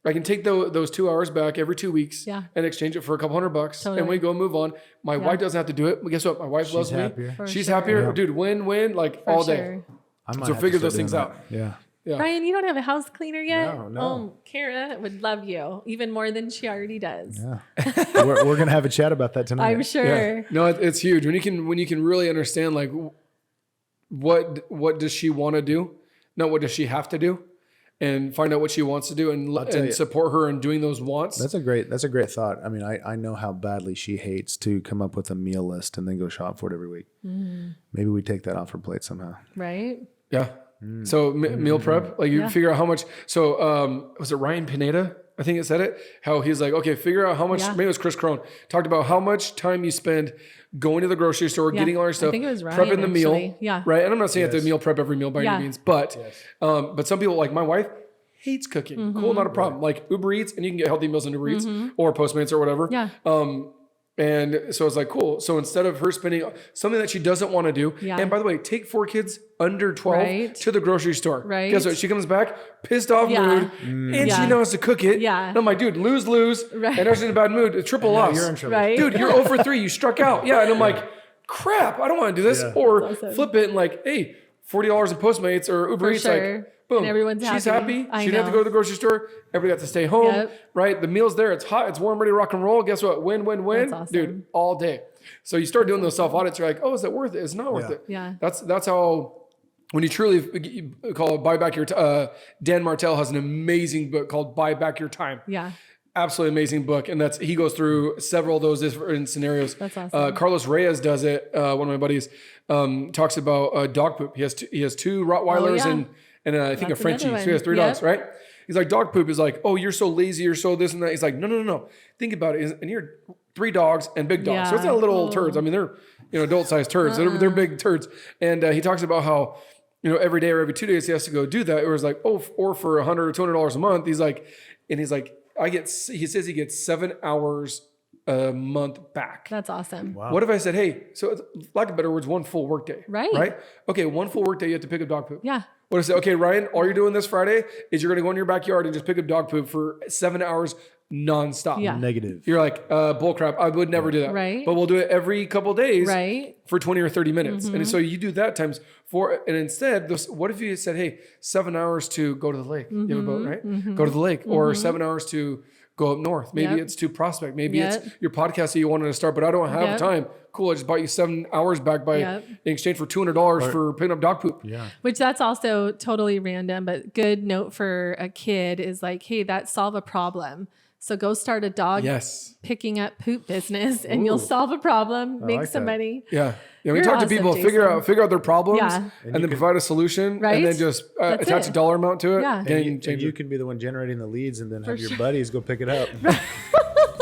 I can take those 2 hours back every 2 weeks and exchange it for a couple $100 and we go move on. My wife doesn't have to do it. But guess what? My wife loves me. She's happier. Yeah. Dude, win, like all day. So figure those things out.
Yeah.
Yeah.
Ryan, you don't have a house cleaner yet?
No.
Oh, Kara would love you even more than she already does.
Yeah. we're going to have a chat about that tonight.
I'm sure.
Yeah. No, it's huge. When you can really understand like what does she want to do? Not what does she have to do? And find out what she wants to do and support her in doing those wants.
That's a great thought. I mean, I know how badly she hates to come up with a meal list and then go shop for it every week. Maybe we take that off her plate somehow.
Right?
Yeah. So meal prep, like you figure out how much. So was it Ryan Pineda? I think it said it. How he's like, okay, figure out how much. Maybe it was Chris Crone talked about how much time you spend going to the grocery store, getting all your stuff,
I think it was Ryan,
prepping the meal. Right. And I'm not saying you have to meal prep every meal by any means, but some people like my wife hates cooking. Cool, not a problem. Like Uber Eats, and you can get healthy meals in Uber Eats or Postmates or whatever.
Yeah.
And so it's like, cool. So instead of her spending something that she doesn't want to do, and by the way, take 4 kids under 12 to the grocery store.
Right.
Guess what? She comes back, pissed off mood, and she knows to cook it.
Yeah.
And I'm like, dude, lose. And I was in a bad mood. A triple loss.
You're in trouble.
Right.
Dude, you're 0 for 3. You struck out. Yeah. And I'm like, crap, I don't want to do this.
Yeah.
Or flip it and like, hey, $40 in Postmates or Uber Eats. Like, boom.
And everyone's
She's
happy.
She didn't have to go to the grocery store. Everybody got to stay home, right? The meal's there. It's hot. It's warm, ready to rock and roll. Guess what? Win.
That's awesome.
Dude, all day. So you start doing those self-audits. You're like, oh, is it worth it? It's not worth it.
Yeah.
That's how when you truly call it Buy Back Your Dan Martell has an amazing book called Buy Back Your Time.
Yeah.
Absolutely amazing book. And he goes through several of those different scenarios.
That's awesome.
Carlos Reyes does it. One of my buddies talks about dog poop. He has two Rottweilers and I think
That's
a Frenchie.
another
So he has 3
one.
dogs, right? He's like, dog poop is like, oh, you're so lazy, you're so this and that. He's like, no. Think about it. And you're 3 dogs and big dogs. So it's
Yeah.
not little turds. I mean, they're adult-sized turds. They're big turds. And he talks about how, every day or every 2 days he has to go do that. It was like, or for $100 or $200 a month. He's like, he says he gets 7 hours a month back.
That's awesome.
Wow.
What if I said, hey, so it's, lack of better words, 1 full workday.
Right.
Okay, 1 full workday, you have to pick up dog poop.
Yeah.
What if I say, okay, Ryan, all you're doing this Friday is you're going to go in your backyard and just pick up dog poop for 7 hours nonstop.
Yeah.
Negative.
You're like, bull crap. I would never do that.
Right.
But we'll do it every couple of days
Right.
for 20 or 30 minutes. And so you do that times 4. And instead, what if you said, hey, 7 hours to go to the lake? You have a boat, right? Go to the lake. Or 7 hours to go up north. Maybe
Yep.
it's to prospect. Maybe
Yep.
it's your podcast that you wanted to start, but I don't have
Yep.
time. Cool. I just bought you 7 hours back
Yep.
in exchange for $200 for picking up dog poop.
Yeah.
Which that's also totally random, but good note for a kid is like, hey, that solve a problem. So go start a dog
Yes.
picking up poop business and you'll solve a problem, make
like
some
that.
money.
Yeah. We
You're
talk to
awesome,
people,
Jason.
figure out their problems
Yeah.
and then provide a solution
Right?
and then just
That's
attach
it.
a dollar amount to it.
Yeah.
Game
And
changer.
you can be the one generating the leads and then have your
sure.
buddies go pick it up.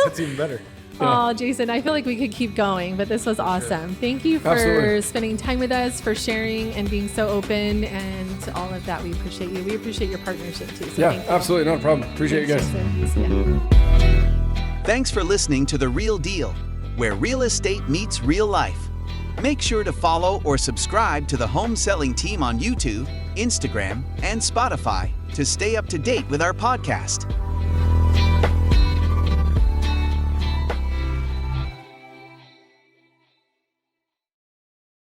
That's even better.
Oh, Jason, I feel like we could keep going, but this was awesome. Thank you for
Absolutely.
spending time with us, for sharing and being so open and all of that. We appreciate you. We appreciate your partnership too. So
Yeah,
thank you.
absolutely. Not a problem. Appreciate you guys.
Jason. Yeah.
Thanks for listening to The Real Deal, where real estate meets real life. Make sure to follow or subscribe to the Home Selling Team on YouTube, Instagram, and Spotify to stay up to date with our podcast.